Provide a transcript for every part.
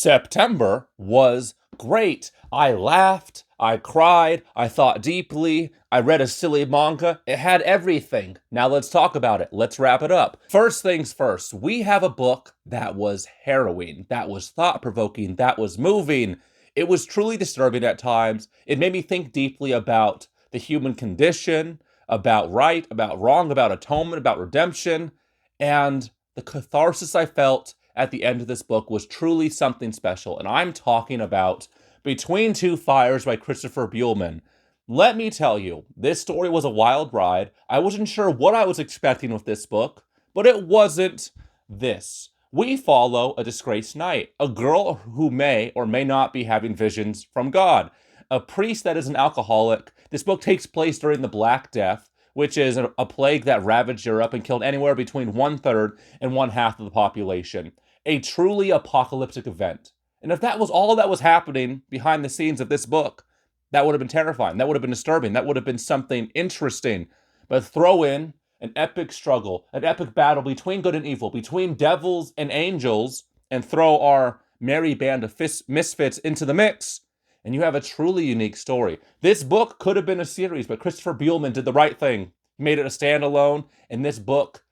September was great. I laughed, I cried, I thought deeply, I read a silly manga. It had everything. Now let's talk about it. Let's wrap it up. First things first, we have a book that was harrowing, that was thought-provoking, that was moving. It was truly disturbing at times. It made me think deeply about the human condition, about right, about wrong, about atonement, about redemption, and the catharsis I felt at the end of this book was truly something special, and I'm talking about Between Two Fires by Christopher Buehlman. Let me tell you, this story was a wild ride. I wasn't sure what I was expecting with this book, but it wasn't this. We follow a disgraced knight, a girl who may or may not be having visions from God, a priest that is an alcoholic. This book takes place during the Black Death, which is a plague that ravaged Europe and killed anywhere between 1/3 and 1/2 of the population. A truly apocalyptic event. And if that was all that was happening behind the scenes of this book, that would have been terrifying. That would have been disturbing. That would have been something interesting. But throw in an epic struggle, an epic battle between good and evil, between devils and angels, and throw our merry band of misfits into the mix, and you have a truly unique story. This book could have been a series, but Christopher Buehlman did the right thing. He made it a standalone, and this book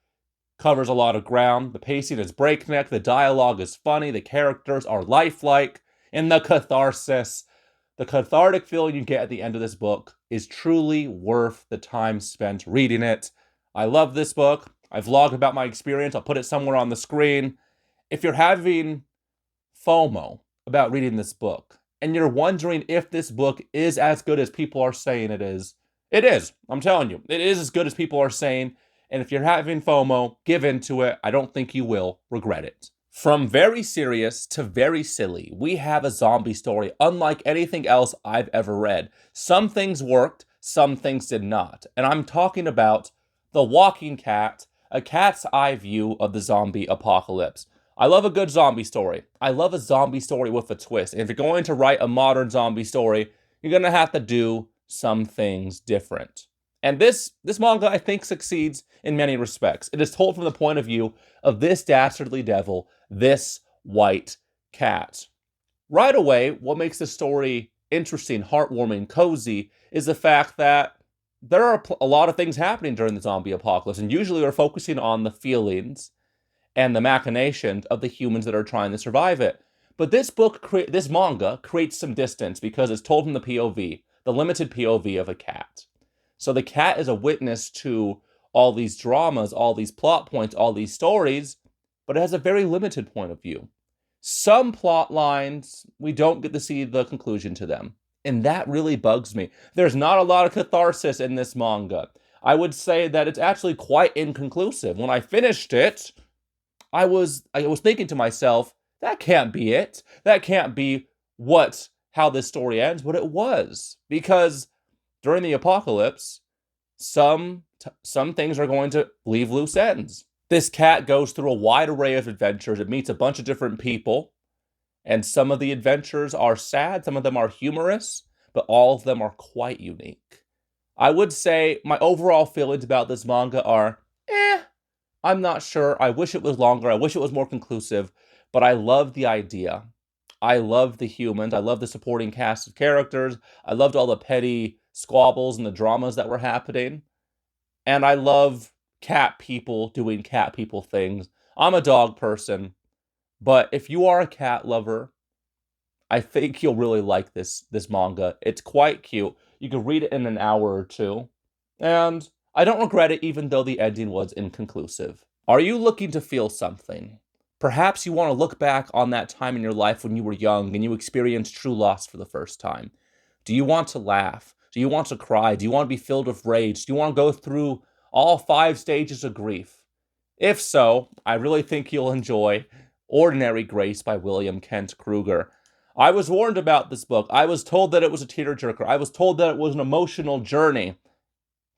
covers a lot of ground. The pacing is breakneck, the dialogue is funny, the characters are lifelike, and the catharsis, the cathartic feeling you get at the end of this book is truly worth the time spent reading it. I love this book. I've vlogged about my experience. I'll put it somewhere on the screen. If you're having FOMO about reading this book, and you're wondering if this book is as good as people are saying it is. It is. I'm telling you. It is as good as people are saying. And if you're having FOMO, give into it. I don't think you will regret it. From very serious to very silly, we have a zombie story unlike anything else I've ever read. Some things worked, some things did not. And I'm talking about The Walking Cat, a cat's eye view of the zombie apocalypse. I love a good zombie story. I love a zombie story with a twist. And if you're going to write a modern zombie story, you're going to have to do some things different. And this manga, I think, succeeds in many respects. It is told from the point of view of this dastardly devil, this white cat. Right away, what makes the story interesting, heartwarming, cozy, is the fact that there are a lot of things happening during the zombie apocalypse, and usually we're focusing on the feelings and the machinations of the humans that are trying to survive it. But this manga creates some distance because it's told from the POV, the limited POV of a cat. So the cat is a witness to all these dramas, all these plot points, all these stories, but it has a very limited point of view. Some plot lines, we don't get to see the conclusion to them. And that really bugs me. There's not a lot of catharsis in this manga. I would say that it's actually quite inconclusive. When I finished it, I was thinking to myself, that can't be it. That can't be how this story ends, but it was. Because during the apocalypse, some things are going to leave loose ends. This cat goes through a wide array of adventures. It meets a bunch of different people. And some of the adventures are sad, some of them are humorous, but all of them are quite unique. I would say my overall feelings about this manga are, I'm not sure. I wish it was longer. I wish it was more conclusive, but I love the idea. I love the humans. I love the supporting cast of characters. I loved all the petty squabbles and the dramas that were happening. And I love cat people doing cat people things. I'm a dog person, but if you are a cat lover, I think you'll really like this manga. It's quite cute. You can read it in an hour or two. And I don't regret it even though the ending was inconclusive. Are you looking to feel something? Perhaps you want to look back on that time in your life when you were young and you experienced true loss for the first time. Do you want to laugh? Do you want to cry? Do you want to be filled with rage? Do you want to go through all 5 stages of grief? If so, I really think you'll enjoy Ordinary Grace by William Kent Kruger. I was warned about this book. I was told that it was a tearjerker. I was told that it was an emotional journey.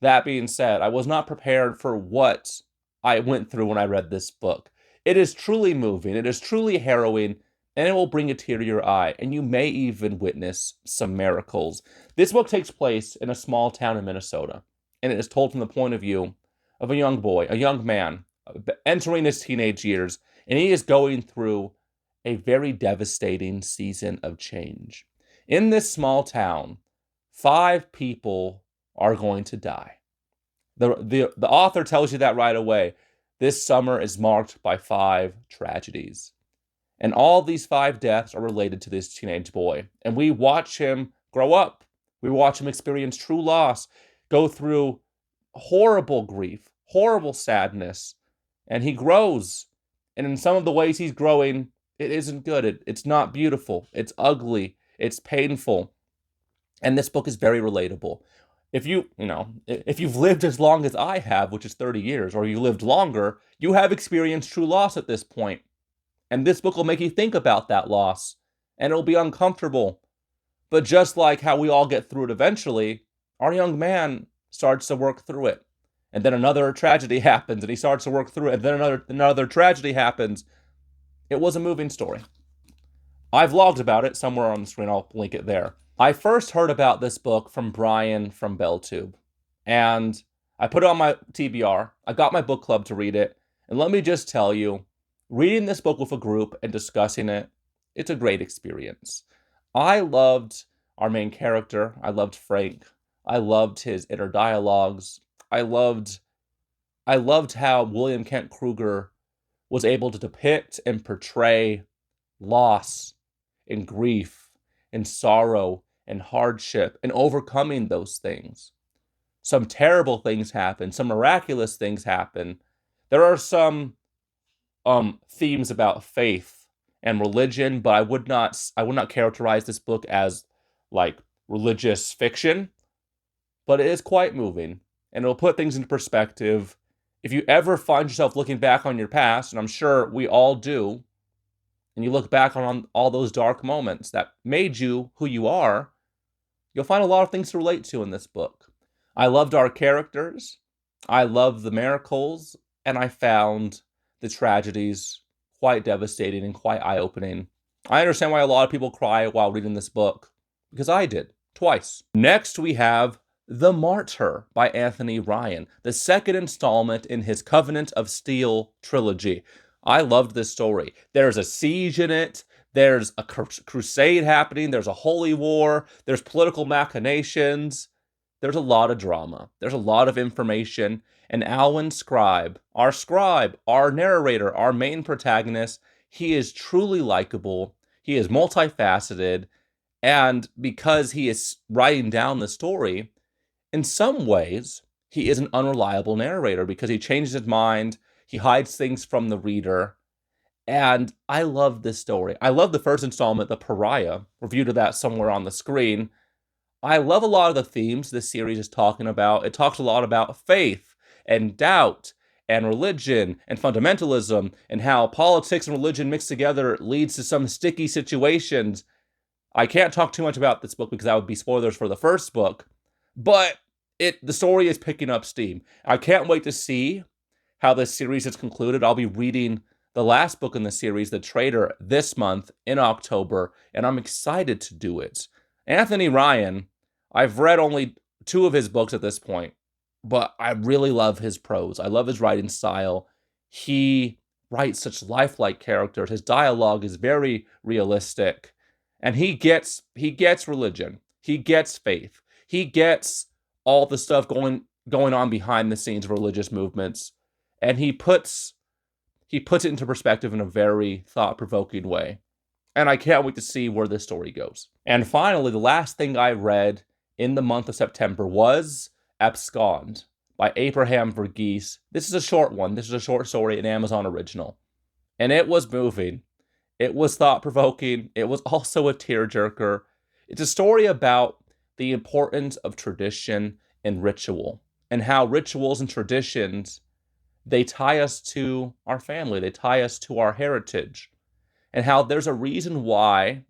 That being said, I was not prepared for what I went through when I read this book. It is truly moving, it is truly harrowing, and it will bring a tear to your eye, and you may even witness some miracles. This book takes place in a small town in Minnesota, and it is told from the point of view of a young boy, a young man, entering his teenage years, and he is going through a very devastating season of change. In this small town, 5 people are going to die. The author tells you that right away. This summer is marked by 5 tragedies. And all these 5 deaths are related to this teenage boy. And we watch him grow up. We watch him experience true loss, go through horrible grief, horrible sadness, and he grows. And in some of the ways he's growing, it isn't good. It's not beautiful. It's ugly. It's painful. And this book is very relatable. If if you've lived as long as I have, which is 30 years, or you lived longer, you have experienced true loss at this point. And this book will make you think about that loss, and it'll be uncomfortable. But just like how we all get through it eventually, our young man starts to work through it. And then another tragedy happens, and he starts to work through it, and then another tragedy happens. It was a moving story. I vlogged about it somewhere on the screen. I'll link it there. I first heard about this book from Brian from BellTube, and I put it on my TBR. I got my book club to read it, and let me just tell you, reading this book with a group and discussing it, it's a great experience. I loved our main character. I loved Frank. I loved his inner dialogues. I loved how William Kent Kruger was able to depict and portray loss and grief and sorrow and hardship and overcoming those things. Some terrible things happen. Some miraculous things happen. There are some themes about faith and religion, but I would not characterize this book as like religious fiction, but it is quite moving, and it'll put things into perspective. If you ever find yourself looking back on your past, and I'm sure we all do, and you look back on all those dark moments that made you who you are, you'll find a lot of things to relate to in this book. I loved our characters, I loved the miracles, and I found the tragedies quite devastating and quite eye-opening. I understand why a lot of people cry while reading this book, because I did, twice. Next, we have The Martyr by Anthony Ryan, the second installment in his Covenant of Steel trilogy. I loved this story. There's a siege in it, there's a crusade happening, there's a holy war, there's political machinations, there's a lot of drama, there's a lot of information, and Alwyn Scribe, our narrator, our main protagonist, he is truly likable, he is multifaceted, and because he is writing down the story, in some ways, he is an unreliable narrator because he changes his mind, he hides things from the reader, and I love this story. I love the first installment, The Pariah, review to that somewhere on the screen. I love a lot of the themes this series is talking about. It talks a lot about faith and doubt and religion and fundamentalism and how politics and religion mixed together leads to some sticky situations. I can't talk too much about this book because that would be spoilers for the first book, but the story is picking up steam. I can't wait to see how this series is concluded. I'll be reading the last book in the series, The Traitor, this month in October, and I'm excited to do it. Anthony Ryan, I've read only 2 of his books at this point, but I really love his prose. I love his writing style. He writes such lifelike characters. His dialogue is very realistic, and he gets religion. He gets faith. He gets all the stuff going on behind the scenes of religious movements, and he puts it into perspective in a very thought-provoking way. And I can't wait to see where this story goes. And finally, the last thing I read in the month of September was Abscond by Abraham Verghese. This is a short one. This is a short story, an Amazon original. And it was moving. It was thought-provoking. It was also a tearjerker. It's a story about the importance of tradition and ritual, and how rituals and traditions, they tie us to our family, they tie us to our heritage, and how there's a reason why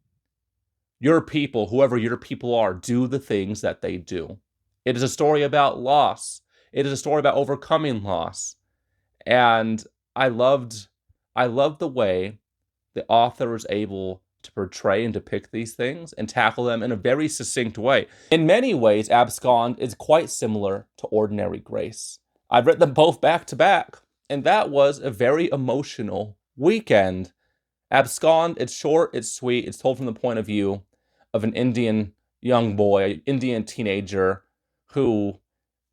your people, whoever your people are, do the things that they do. It is a story about loss. It is a story about overcoming loss. And I loved the way the author was able to portray and depict these things and tackle them in a very succinct way. In many ways, Abscond is quite similar to Ordinary Grace. I've read them both back to back, and that was a very emotional weekend Abscond, it's short, it's sweet, it's told from the point of view of an Indian young boy, Indian teenager who,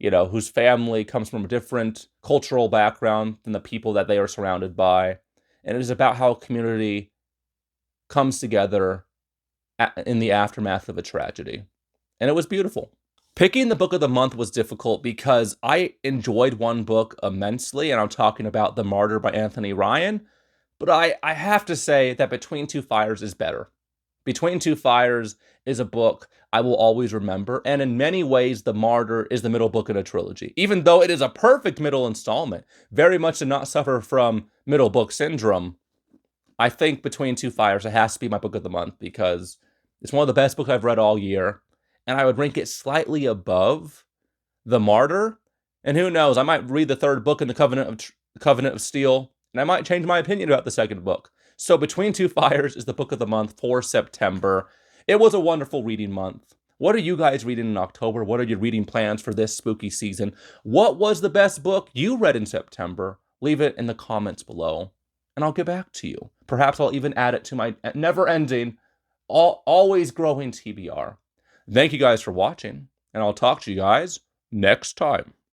whose family comes from a different cultural background than the people that they are surrounded by. And it is about how a community comes together in the aftermath of a tragedy. And it was beautiful. Picking the book of the month was difficult because I enjoyed one book immensely, and I'm talking about The Martyr by Anthony Ryan. But I have to say that Between Two Fires is better. Between Two Fires is a book I will always remember, and in many ways, The Martyr is the middle book in a trilogy. Even though it is a perfect middle installment, very much did not suffer from middle book syndrome, I think Between Two Fires, it has to be my book of the month because it's one of the best books I've read all year, and I would rank it slightly above The Martyr. And who knows, I might read the third book in the Covenant of Steel, and I might change my opinion about the second book. So Between Two Fires is the book of the month for September. It was a wonderful reading month. What are you guys reading in October? What are your reading plans for this spooky season? What was the best book you read in September? Leave it in the comments below, and I'll get back to you. Perhaps I'll even add it to my never-ending, always growing TBR. Thank you guys for watching, and I'll talk to you guys next time.